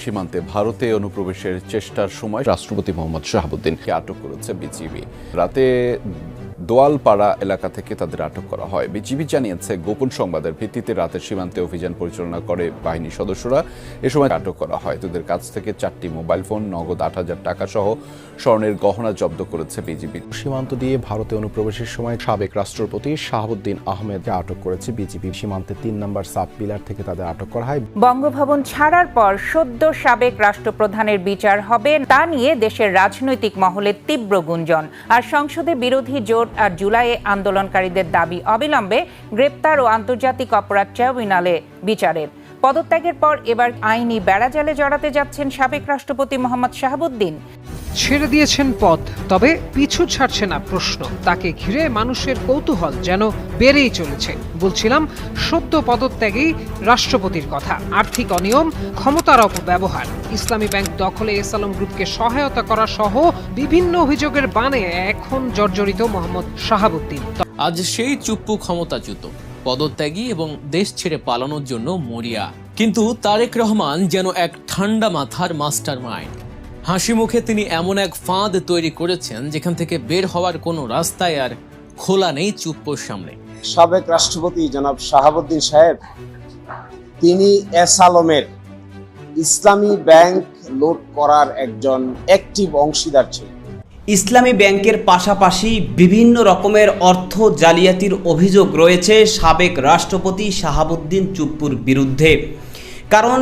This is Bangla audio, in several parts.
সীমান্তে ভারতে অনুপ্রবেশের চেষ্টার সময় রাষ্ট্রপতি মোহাম্মদ শাহাবুদ্দিনকে আটক করেছে বিজিবি। রাতে দোয়ালপাড়া এলাকা থেকে তাদের আটক করা হয়। বিজিবি জানিয়েছে, গোপন সংবাদের ভিত্তিতে রাতের সীমান্তে অভিযান পরিচালনা করে বাহিনীর সদস্যরা। এ সময় আটক করা হয়। তাদের কাছ থেকে 4টি মোবাইল ফোন, নগদ 8,000 টাকা সহ স্বর্ণের গহনা জব্দ করেছে বিজিবি। সীমান্ত দিয়ে ভারতে অনুপ্রবেশের সময় সাবেক রাষ্ট্রপতি শাহাবুদ্দিন আহমেদকে আটক করেছে বিজিবি। সীমান্তে 3 নম্বর সাব পিলার থেকে তাদের আটক করা হয়। বঙ্গভবন ছাড়ার পর সদ্য সাবেক রাষ্ট্রপ্রধানের বিচার হবে, তা নিয়ে দেশের রাজনৈতিক মহলে তীব্র গুঞ্জন। আর সংসদে বিরোধী জোট আর জুলাইয়ে আন্দোলনকারীদের দাবি অবিলম্বে গ্রেপ্তার ও আন্তর্জাতিক অপরাধ ট্রাইব্যুনালে বিচারের। পদত্যাগের পর এবার আইনি বেড়াজালে জড়াতে যাচ্ছেন সাবেক রাষ্ট্রপতি মোহাম্মদ শাহাবুদ্দিন। ছেড়ে দিয়েছেন পথ, তবে পিছু ছাড়ছে না প্রশ্ন। তাকে ঘিরে মানুষের কৌতূহল যেন বেড়েই চলেছে। বলছিলাম সদ্য পদত্যাগেই রাষ্ট্রপতির কথা। আর্থিক অনিয়ম, ক্ষমতার অপব্যবহার, ইসলামী ব্যাংক দখলে এসালম গ্রুপকে সহায়তা করা সহ বিভিন্ন অভিযোগের বানে এখন জর্জরিত মোহাম্মদ শাহাবুদ্দিন। আজ সেই চুপ্পু ক্ষমতাচ্যুত, পদত্যাগী এবং দেশ ছেড়ে পালানোর জন্য মরিয়া। কিন্তু তারেক রহমান যেন এক ঠান্ডা মাথার মাস্টার মাইন্ড। হাসি মুখে তিনি এমন এক ফাঁদ তৈরি করেছেন যেখান থেকে বের হওয়ার কোনো রাস্তায় আর খোলা নেই চুপ্পুর সামনে। সাবেক রাষ্ট্রপতি জনাব শাহাবুদ্দিন সাহেব, তিনি এসালমের ইসলামী ব্যাংক লুট করার একজন অ্যাক্টিভ অংশীদার ছিলেন। ইসলামী ব্যাংকের পাশাপাশি বিভিন্ন রকমের অর্থ জালিয়াতির অভিযোগ রয়েছে সাবেক রাষ্ট্রপতি শাহাবুদ্দিন চুপ্পুর বিরুদ্ধে। কারণ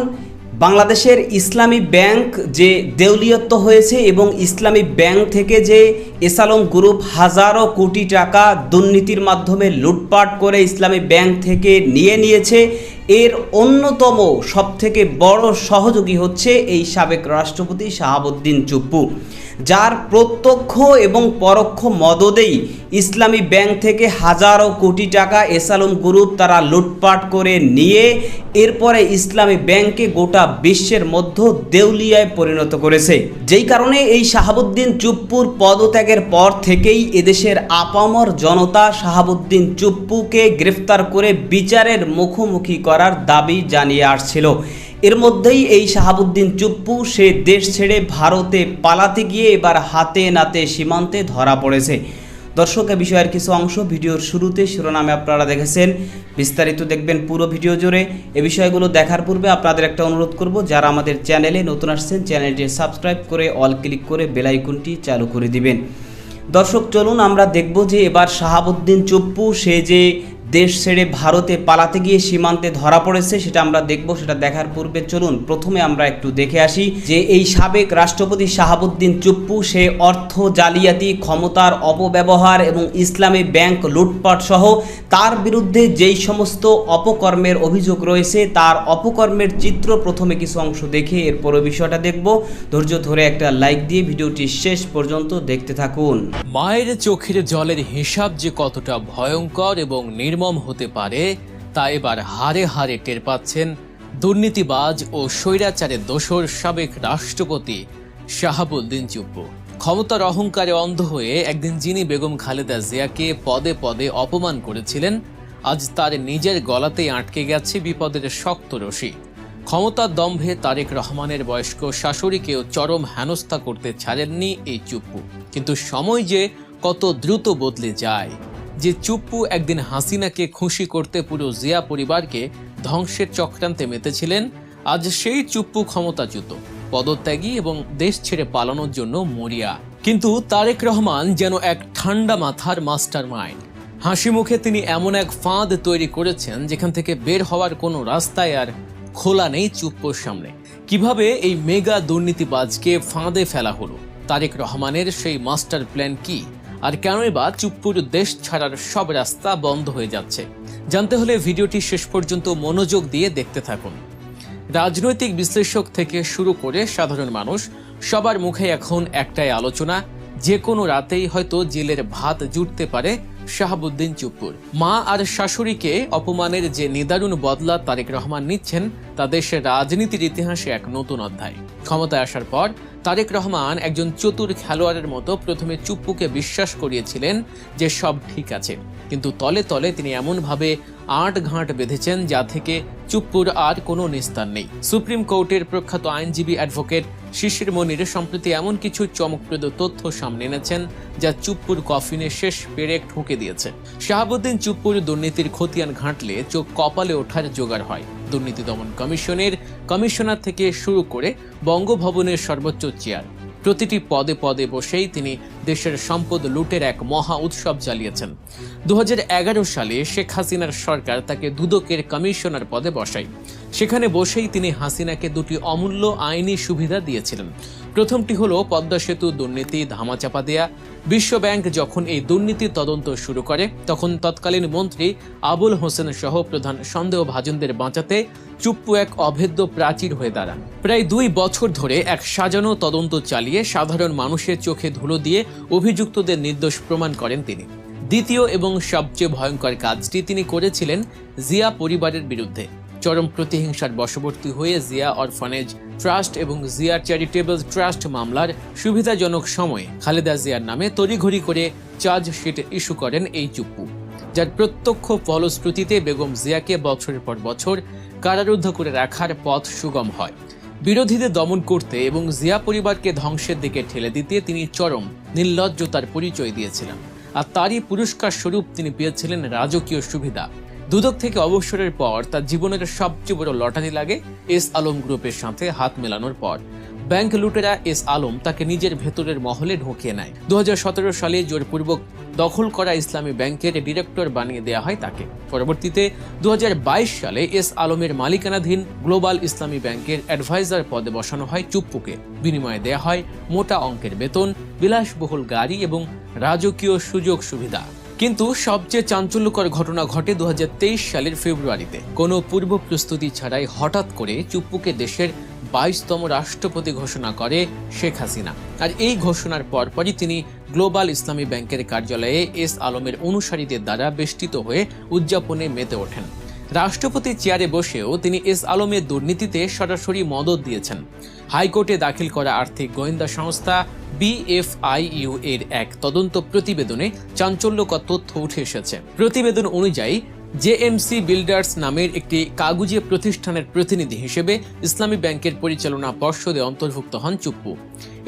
বাংলাদেশের ইসলামী ব্যাংক যে দেউলিয়ত্ব হয়েছে এবং ইসলামী ব্যাংক থেকে যে এসালম গ্রুপ হাজারো কোটি টাকা দুর্নীতির মাধ্যমে লুটপাট করে ইসলামী ব্যাংক থেকে নিয়েছে, এর অন্যতম সবথেকে বড় সহযোগী হচ্ছে এই সাবেক রাষ্ট্রপতি শাহাবুদ্দিন চুপ্পু, যার প্রত্যক্ষ এবং পরোক্ষ মদদেই ইসলামী ব্যাংক থেকে হাজারো কোটি টাকা এসালম গ্রুপ তারা লুটপাট করে নিয়ে এরপরে ইসলামী ব্যাংকে গোটা বিশ্বের মধ্যে দেউলিয়ায় পরিণত করেছে। যেই কারণে এই শাহাবুদ্দিন চুপ্পুর পদত্যাগের পর থেকেই এদেশের আপামর জনতা শাহাবুদ্দিন চুপ্পুকে গ্রেফতার করে বিচারের মুখোমুখি করার দাবি জানিয়ে আসছিল। এর মধ্যেই এই শাহাবুদ্দিন চুপ্পু সে দেশ ছেড়ে ভারতে পালাতে গিয়ে এবার হাতে নাতে সীমান্তে ধরা পড়েছে। দর্শক, এ বিষয়ের কিছু অংশ ভিডিওর শুরুতে শিরোনামে আপনারা দেখেছেন, বিস্তারিত দেখবেন পুরো ভিডিও জুড়ে। এ বিষয়গুলো দেখার পূর্বে আপনাদের একটা অনুরোধ করব, যারা আমাদের চ্যানেলে নতুন আসছেন চ্যানেলটি সাবস্ক্রাইব করে অল ক্লিক করে বেল আইকনটি চালু করে দিবেন। দর্শক, চলুন আমরা দেখব যে এবার শাহাবুদ্দিন চুপ্পু সে যে দেশ ছেড়ে ভারতে পালাতে গিয়ে সীমান্তে ধরা পড়েছে সেটা আমরা দেখব। সেটা দেখার পূর্বে চলুন প্রথমে আমরা একটু দেখে আসি যে এই সাবেক রাষ্ট্রপতি শাহাবুদ্দিন চুপ্পু সে অর্থ জালিয়াতি, ক্ষমতার অপব্যবহার এবং ইসলামী ব্যাংক লুটপাট সহ তার বিরুদ্ধে যেই সমস্ত অপকর্মের অভিযোগ রয়েছে তার অপকর্মের চিত্র প্রথমে কিছু অংশ দেখে এরপর বিষয়টা দেখব। ধৈর্য ধরে একটা লাইক দিয়ে ভিডিওটি শেষ পর্যন্ত দেখতে থাকুন। মায়ের চোখের জলের হিসাব যে কতটা ভয়ঙ্কর এবং নির্মম হতে পারে তা এবার হারে হারে টের পাচ্ছেন দুর্নীতিবাজ ও স্বৈরাচারের দোসর সাবেক রাষ্ট্রপতি শাহাবুদ্দিন চুপ্পু। ক্ষমতার অহংকারে অন্ধ হয়ে একদিন যিনি বেগম খালেদা জিয়াকে পদে পদে অপমান করেছিলেন, আজ তার নিজের গলাতেই আটকে গেছে বিপদের শক্ত রশি। ক্ষমতার দম্ভে তারেক রহমানের বয়স্ক শাশুড়িকেও চরম হেনস্থা করতে ছাড়েননি এই চুপ্পু। কিন্তু সময় যে কত দ্রুত বদলে যায়। যে চুপ্পু একদিন হাসিনাকে খুশি করতে পুরো জিয়া পরিবারকে ধ্বংসের চক্রান্তে মেতেছিলেন, আজ সেই চুপ্পু ক্ষমতাচ্যুত, পদত্যাগী এবং দেশ ছেড়ে পালানোর জন্য মরিয়া। কিন্তু তারেক রহমান যেন এক ঠান্ডা মাথার মাস্টার মাইন্ড। হাসি মুখে তিনি এমন এক ফাঁদ তৈরি করেছেন যেখান থেকে বের হওয়ার কোনো রাস্তায় আর খোলা নেই চুপ্পুর সামনে। কিভাবে এই মেগা দুর্নীতিবাজকে ফাঁদে ফেলা হলো, তারেক রহমানের সেই মাস্টার প্ল্যান কি, আর কেনই বা চুপ্পুর দেশ ছাড়ার সব রাস্তা বন্ধ হয়ে যাচ্ছে, জানতে হলে ভিডিওটি শেষ পর্যন্ত মনোযোগ দিয়ে দেখতে থাকুন। রাজনৈতিক বিশ্লেষক থেকে শুরু করে সাধারণ মানুষ সবার মুখে এখন একটাই আলোচনা, যে কোনো রাতেই হয়তো জেলের ভাত জুটতে পারে শাহাবুদ্দিন চুপ্পুর। মা আর শাশুড়িকে অপমানের যে নিদারুণ বদলা তারেক রহমান নিচ্ছেন তা দেশের রাজনীতির ইতিহাসে এক নতুন অধ্যায়। ক্ষমতায় আসার পর তারেক রহমান একজন চতুর খেলোয়াড়ের মতো প্রথমে চুপ্পুকে বিশ্বাস করিয়েছিলেন যে সব ঠিক আছে, কিন্তু তলে তলে তিনি এমনভাবে আঁটঘাঁট বেঁধেছেন যা থেকে চুপ্পুর আর কোনো নিস্তার নেই। সুপ্রিম কোর্টের প্রখ্যাত আইনজীবী অ্যাডভোকেট শিশির মনির সম্প্রতি এমন কিছু চমকপ্রদ তথ্য সামনে এনেছেন যা চুপ্পুর কফিনে শেষ পেরেক ঠুকে দিয়েছে। শাহাবুদ্দিন চুপ্পুর দুর্নীতির খতিয়ান ঘাঁটলে চোখ কপালে ওঠার জোগাড় হয়। দুর্নীতি দমন কমিশনের কমিশনার থেকে শুরু করে বঙ্গভবনের সর্বোচ্চ চেয়ার, প্রতিটি পদে পদে বসেই তিনি দেশের সম্পদ লুটের এক মহা উৎসব চালিয়েছেন। 2011 সালে শেখ হাসিনার সরকার তাকে দুদকের কমিশনার পদে বসায়। সেখানে বসেই তিনি হাসিনাকে দুটি অমূল্য আইনি সুবিধা দিয়েছিলেন। প্রথমটি হলো পদ্মা সেতু দুর্নীতি ধামাচাপা দেয়া। বিশ্বব্যাংক যখন এই দুর্নীতি তদন্ত শুরু করে তখন তৎকালীন মন্ত্রী আবুল হোসেন সহ প্রধান সন্দেহভাজনদের বাঁচাতে চুপ্পু এক অভেদ্য প্রাচীর হয়ে দাঁড়ান। প্রায় 2 বছর ধরে এক সাজানো তদন্ত চালিয়ে সাধারণ মানুষের চোখে ধুলো দিয়ে অভিযুক্তদের নির্দোষ প্রমাণ করেন তিনি। দ্বিতীয় এবং সবচেয়ে ভয়ঙ্কর কাজটি তিনি করেছিলেন জিয়া পরিবারের বিরুদ্ধে। চরম প্রতিহিংসার বশবর্তী হয়ে জিয়া অরফানেজ ট্রাস্ট এবং জিয়া চ্যারিটেবল ট্রাস্ট মামলার সুবিধাজনক সময়ে খালেদা জিয়ার নামে তড়িঘড়ি করে চার্জশিট ইস্যু করেন এই চুপ্পু, যার প্রত্যক্ষ ফলশ্রুতিতে বেগম জিয়াকে বছরের পর বছর কারারুদ্ধ করে রাখার পথ সুগম হয়। বিরোধীদের দমন করতে এবং জিয়া পরিবারকে ধ্বংসের দিকে ঠেলে দিতে তিনি চরম নির্লজ্জতার পরিচয় দিয়েছিলেন, আর তারই পুরস্কার স্বরূপ তিনি পেয়েছিলেন রাজকীয় সুবিধা। দুদক থেকে অবসরের পর তার জীবনের সবচেয়ে বড় লটারি লাগে এস আলম গ্রুপের সাথে হাত মেলানোর পর। ব্যাংক লুটেরা এস আলম তাকে নিজের ভেতরের মহলে ঢুকিয়ে নেয়। 2017 সালে জোরপূর্বক দখল করা ইসলামী ব্যাংকের ডিরেক্টর বানিয়ে দেওয়া হয় তাকে। পরবর্তীতে 2022 সালে এস আলমের মালিকানাধীন গ্লোবাল ইসলামী ব্যাংকের অ্যাডভাইজার পদে বসানো হয় চুপ্পুকে। বিনিময়ে দেয়া হয় মোটা অঙ্কের বেতন, বিলাসবহুল গাড়ি এবং রাজকীয় সুযোগ সুবিধা। কিন্তু সবচেয়ে চাঞ্চল্যকর ঘটনা ঘটে 2023 সালের ফেব্রুয়ারিতে। কোনো পূর্ব প্রস্তুতি ছাড়াই হঠাৎ করে চুপ্পুকে দেশের 22তম রাষ্ট্রপতি ঘোষণা করে শেখ হাসিনা। আর এই ঘোষণার পরপরই তিনি গ্লোবাল ইসলামী ব্যাংকের কার্যালয়ে এস আলমের অনুসারীদের দ্বারা বেষ্টিত হয়ে উদযাপনে মেতে ওঠেন। রাষ্ট্রপতি চেয়ারে বসেও তিনি এস আলমের দুর্নীতিতে সরাসরি মদত দিয়েছেন। হাইকোর্টে দাখিল করা আর্থিক গোয়েন্দা সংস্থা BFIU এর এক তদন্ত প্রতিবেদনে চাঞ্চল্যকর তথ্য উঠে এসেছে। প্রতিবেদন অনুযায়ী JMC বিল্ডার্স নামের একটি কাগুজে প্রতিষ্ঠানের প্রতিনিধি হিসেবে ইসলামী ব্যাংকের পরিচালনা পর্ষদে অন্তর্ভুক্ত হন চুপ্পু।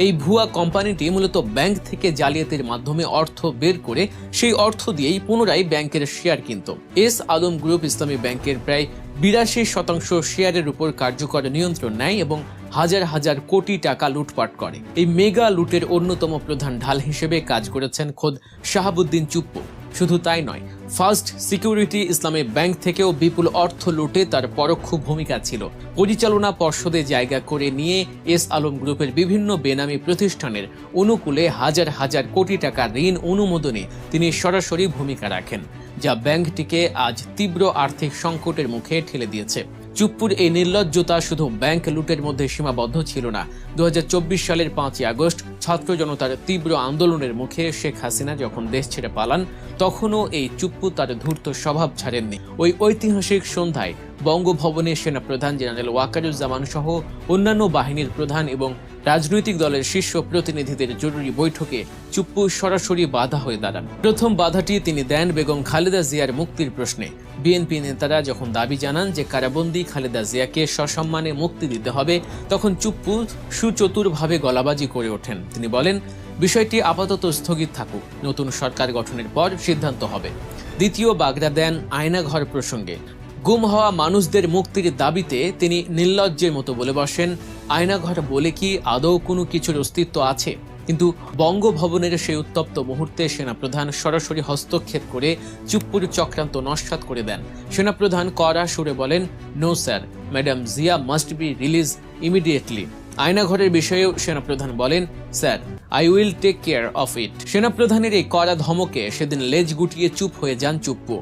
এই ভুয়া কোম্পানিটি মূলত ব্যাংক থেকে জালিয়াতির মাধ্যমে অর্থ বের করে সেই অর্থ দিয়েই পুনরায় ব্যাংকের শেয়ার কিনত। এস আলম গ্রুপ ইসলামী ব্যাংকের প্রায় 82% শেয়ারের উপর কার্যকর নিয়ন্ত্রণ নেয় এবং হাজার হাজার কোটি টাকা লুটপাট করে। এই মেগা লুটের অন্যতম প্রধান ঢাল হিসেবে কাজ করেছেন খোদ শাহাবুদ্দিন চুপ্পু। শুধু তাই নয়, ফার্স্ট সিকিউরিটি ইসলামী ব্যাংক থেকেও বিপুল অর্থ লুটে তার পরোক্ষ ভূমিকা ছিল। পরিচালনা পর্ষদে জায়গা করে নিয়ে এস আলম গ্রুপের বিভিন্ন বেনামি প্রতিষ্ঠানের অনুকূলে হাজার হাজার কোটি টাকা ঋণ অনুমোদনে তিনি সরাসরি ভূমিকা রাখেন, যা ব্যাংকটিকে আজ তীব্র আর্থিক সংকটের মুখে ঠেলে দিয়েছে। চুপ্পুর এই নির্লজ্জতা শুধু ব্যাংক লুটের মধ্যে সীমাবদ্ধ ছিল না। 2024 সালের 5ই আগস্ট ছাত্র জনতার তীব্র আন্দোলনের মুখে শেখ হাসিনা যখন দেশ ছেড়ে পালান, তখনও এই চুপ্পু তার ধূর্ত স্বভাব ছাড়েননি। ওই ঐতিহাসিক সন্ধ্যায় বঙ্গভবনে সেনাপ্রধান জেনারেল ওয়াকারুজ্জামান সহ অন্যান্য বাহিনীর প্রধান এবং রাজনৈতিক দলের শীর্ষ প্রতিনিধিদের জরুরি বৈঠকে চুপ্পু সরাসরি বাধা হয়ে দাঁড়ান। প্রথম বাধাটি তিনি দেন বেগম খালেদা জিয়ার মুক্তির প্রশ্নে। বিএনপি নেতারা যখন দাবি জানান যে কারাবন্দী খালেদা জিয়াকে সসম্মানে মুক্তি দিতে হবে, তখন চুপ্পু সুচতুরভাবে গলাবাজি করে ওঠেন। তিনি বলেন, বিষয়টি আপাতত স্থগিত থাকুক, নতুন সরকার গঠনের পর সিদ্ধান্ত হবে। দ্বিতীয় বাগড়া দেন আয়নাঘর প্রসঙ্গে। গুম হওয়া মানুষদের মুক্তির দাবিতে তিনি নির্লজ্জের মতো বলে বসেন, আয়নাঘর বলে কি আদৌ কোনো কিছুর অস্তিত্ব আছে? কিন্তু বঙ্গভবনের সেই উত্তপ্ত মুহূর্তে সেনাপ্রধান সরাসরি হস্তক্ষেপ করে চুপ্পুর চক্রান্ত নস্যাৎ করে দেন। সেনাপ্রধান কড়া সুরে বলেন, no sir, madam Zia must be release immediately. আয়নাঘরের বিষয়েও সেনাপ্রধান বলেন, sir, I will take care of it. সেনাপ্রধানের এই কড়া ধমকে সেদিন লেজ গুটিয়ে চুপ হয়ে যান চুপ্পু।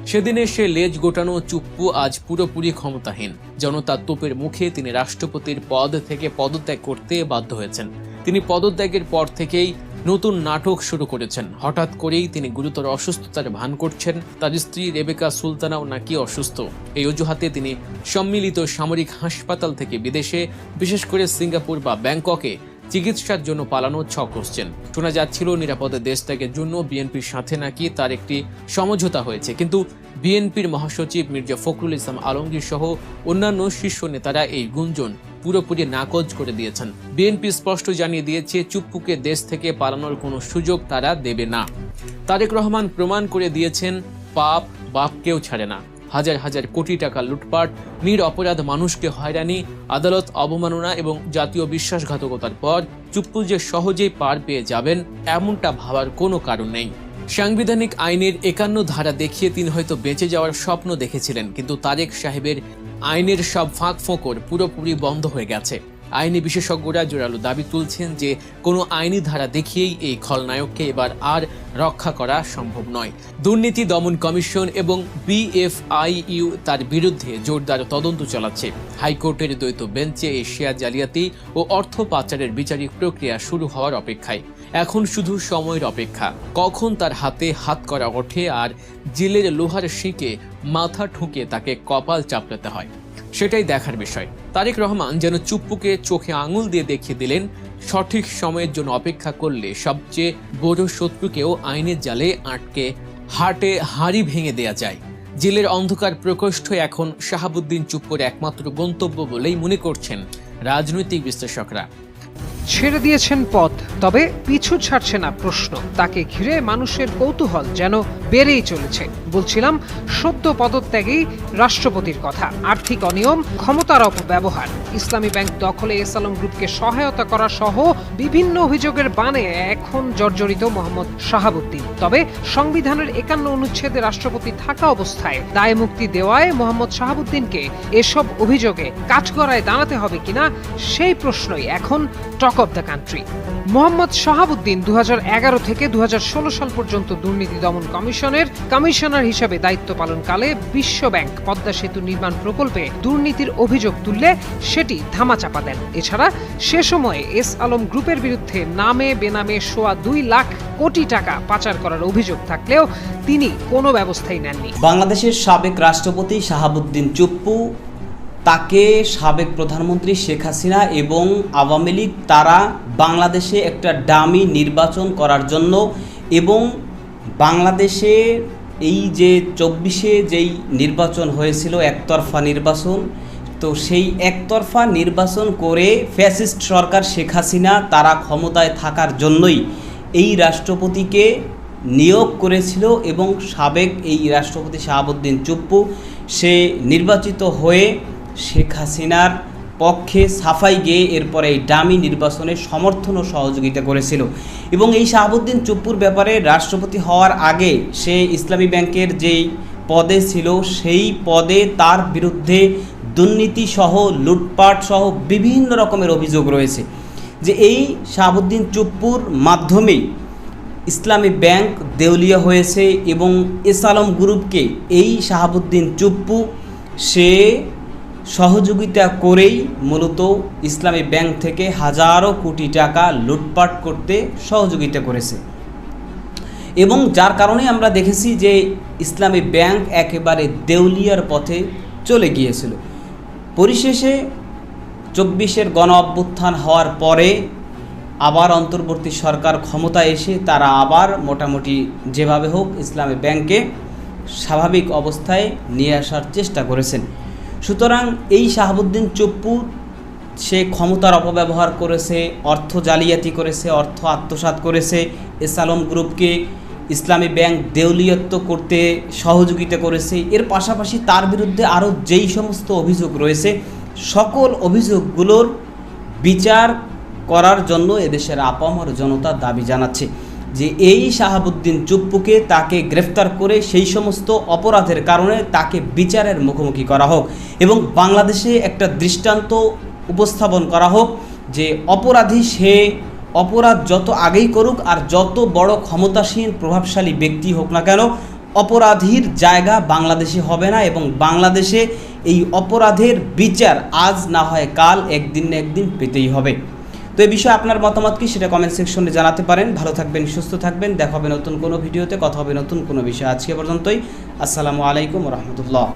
সেদিনে সে লেজ গোটানো চুপ্পু আজ পুরোপুরি ক্ষমতাহীন। জনতার তোপের মুখে তিনি রাষ্ট্রপতির পদ থেকে পদত্যাগ করতে বাধ্য হয়েছেন। তিনি পদত্যাগের পর থেকেই নতুন নাটক শুরু করেছেন। হঠাৎ করেই তিনি গুরুতর অসুস্থতার ভান করছেন। তার স্ত্রী রেবেকা সুলতানাও নাকি অসুস্থ। এই অজুহাতে তিনি সম্মিলিত সামরিক হাসপাতাল থেকে বিদেশে, বিশেষ করে সিঙ্গাপুর বা ব্যাংককে চিকিৎসার জন্য পালানোর ছক কষছেন। শোনা যাচ্ছিল নিরাপদে দেশ ত্যাগের জন্য বিএনপির সাথে নাকি তার একটি সমঝোতা হয়েছে, কিন্তু বিএনপির মহাসচিব মির্জা ফখরুল ইসলাম আলমগীর সহ অন্যান্য শীর্ষ নেতারা এই গুঞ্জন পুরোপুরি নাকচ করে দিয়েছেন। বিএনপি স্পষ্ট জানিয়ে দিয়েছে চুপ্পুকে দেশ থেকে পালানোর কোনো সুযোগ তারা দেবে না। তারেক রহমান প্রমাণ করে দিয়েছেন পাপ বাপকেও ছাড়ে না। হাজার হাজার কোটি টাকা লুটপাট, নিরপরাধ মানুষকে হয়রানি, আদালত অবমাননা এবং জাতীয় বিশ্বাসঘাতকতার পর চুপ্পু যে সহজেই পার পেয়ে যাবেন এমনটা ভাবার কোনো কারণ নেই। সাংবিধানিক আইনের 51 ধারা দেখিয়ে তিনি হয়তো বেঁচে যাওয়ার স্বপ্ন দেখেছিলেন, কিন্তু তারেক সাহেবের আইনের সব ফাঁক ফোকর পুরোপুরি বন্ধ হয়ে গেছে। আইনি বিশেষজ্ঞরা জোরালো দাবি তুলছেন যে কোনো আইনি ধারা দেখিয়েই এই খলনায়ককে এবার আর রক্ষা করা সম্ভব নয়। দুর্নীতি দমন কমিশন এবং BFIU তার বিরুদ্ধে জোরদার তদন্ত চালাচ্ছে। হাইকোর্টের দ্বৈত বেঞ্চে এই শেয়ার জালিয়াতি ও অর্থ পাচারের বিচারিক প্রক্রিয়া শুরু হওয়ার অপেক্ষায়। এখন শুধু সময়ের অপেক্ষা, কখন তার হাতে হাত করা ওঠে আর জেলের লোহার শিকে মাথা ঠুকে তাকে কপাল চাপড়াতে হয়, সেটাই দেখার বিষয়। তারেক রহমান যেন চুপ্পুকে চোখে আঙুল দিয়ে দেখিয়ে দিলেন সঠিক সময়ের জন্য অপেক্ষা করলে সবচেয়ে বড় শত্রুকেও আইনের জালে আটকে হাটে হাড়ি ভেঙে দেয়া যায়। জেলের অন্ধকার প্রকোষ্ঠ এখন শাহাবুদ্দিন চুপ্পুর একমাত্র গন্তব্য বলেই মনে করছেন রাজনৈতিক বিশ্লেষকরা। ছেড়ে দিয়েছেন পথ, তবে পিছু ছাড়ছে না প্রশ্ন। তাকে ঘিরে মানুষের কৌতূহল যেন বেড়েই চলেছে। বলছিলাম সদ্য পদত্যাগী রাষ্ট্রপতির কথা। আর্থিক অনিয়ম, ক্ষমতার অপব্যবহার, ইসলামী ব্যাংক দখলে এস আলম গ্রুপকে সহায়তা করা সহ বিভিন্ন অভিযোগের বানে এখন জর্জরিত মোহাম্মদ শাহাবুদ্দিন। তবে সংবিধানের 51 অনুচ্ছেদে রাষ্ট্রপতি থাকা অবস্থায় দায় মুক্তি দেওয়ায় মোহাম্মদ শাহাবুদ্দিনকে এসব অভিযোগে কাঠগড়ায় দাঁড়াতে হবে কিনা সেই প্রশ্নই এখন talk of the country. Mohammad Shahabuddin 2011 থেকে 2016 সাল পর্যন্ত দুর্নীতি দমন কমিশনের কমিশনার হিসেবে দায়িত্ব পালনকালে বিশ্ব ব্যাংক পদ্মা সেতু নির্মাণ প্রকল্পে দুর্নীতির অভিযোগ তুললে সেটি ধামাচাপা দেন। এছাড়া সে সময়ে এস আলম গ্রুপের বিরুদ্ধে নামে বেনামে 2.25 লাখ কোটি টাকা পাচার করার অভিযোগ থাকলেও তিনি কোনো ব্যবস্থাই নেননি। বাংলাদেশের সাবেক রাষ্ট্রপতি শাহাবুদ্দিন চুপ্পু, তাকে সাবেক প্রধানমন্ত্রী শেখ হাসিনা এবং আওয়ামী লীগ তারা বাংলাদেশে একটা ডামি নির্বাচন করার জন্য এবং বাংলাদেশে এই যে 24-এ যেই নির্বাচন হয়েছিল একতরফা নির্বাচন, তো সেই একতরফা নির্বাচন করে ফ্যাসিস্ট সরকার শেখ হাসিনা তারা ক্ষমতায় থাকার জন্যই এই রাষ্ট্রপতিকে নিয়োগ করেছিল এবং সাবেক এই রাষ্ট্রপতি শাহাবুদ্দিন চুপ্পু সে নির্বাচিত হয়ে শেখ হাসিনার পক্ষে সাফাই গেয়ে এরপরে এই ডামি নির্বাচনে সমর্থন ও সহযোগিতা করেছিল। এবং এই শাহাবুদ্দিন চুপ্পুর ব্যাপারে রাষ্ট্রপতি হওয়ার আগে সে ইসলামী ব্যাংকের যেই পদে ছিল সেই পদে তার বিরুদ্ধে দুর্নীতি সহ লুটপাট সহ বিভিন্ন রকমের অভিযোগ রয়েছে, যে এই শাহাবুদ্দিন চুপ্পুর মাধ্যমেই ইসলামী ব্যাংক দেউলিয়া হয়েছে এবং এস আলম গ্রুপকে এই শাহাবুদ্দিন চুপ্পু সে সহযোগিতা করেই মূলত ইসলামী ব্যাংক থেকে হাজারো কোটি টাকা লুটপাট করতে সহযোগিতা করেছে। এবং যার কারণে আমরা দেখেছি যে ইসলামী ব্যাংক একেবারে দেউলিয়ার পথে চলে গিয়েছিল। পরিশেষে 24-এর গণ অভ্যুত্থান হওয়ার পরে আবার অন্তর্বর্তী সরকার ক্ষমতায় এসে তারা আবার মোটামুটি যেভাবে হোক ইসলামী ব্যাংকে স্বাভাবিক অবস্থায় নিয়ে আসার চেষ্টা করেছেন। সুতরাং এই শাহাবুদ্দিন চুপ্পু সে ক্ষমতার অপব্যবহার করেছে, অর্থ জালিয়াতি করেছে, অর্থ আত্মসাৎ করেছে, এস আলম গ্রুপকে ইসলামী ব্যাংক দেউলিয়ত্ব করতে সহযোগিতা করেছে। এর পাশাপাশি তার বিরুদ্ধে আরও যেই সমস্ত অভিযোগ রয়েছে সকল অভিযোগগুলোর বিচার করার জন্য এদেশের আপামর জনতা দাবি জানাচ্ছে যে এই শাহাবুদ্দিন চুপ্পুকে তাকে গ্রেফতার করে সেই সমস্ত অপরাধের কারণে তাকে বিচারের মুখোমুখি করা হোক এবং বাংলাদেশে একটা দৃষ্টান্ত উপস্থাপন করা হোক যে অপরাধী সে অপরাধ যত আগেই করুক আর যত বড় ক্ষমতাসীন প্রভাবশালী ব্যক্তি হোক না কেন, অপরাধীর জায়গা বাংলাদেশে হবে না এবং বাংলাদেশে এই অপরাধের বিচার আজ না হয় কাল একদিন না একদিন পেতেই হবে। তো এই বিষয়ে আপনার মতামত কি সেটা কমেন্ট সেকশনে জানাতে পারেন। ভালো থাকবেন, সুস্থ থাকবেন, দেখা হবে নতুন কোনো ভিডিওতে, কথা হবে নতুন কোনো বিষয়। আজকে পর্যন্তই, আসসালামু আলাইকুম রহমতুল্লাহ।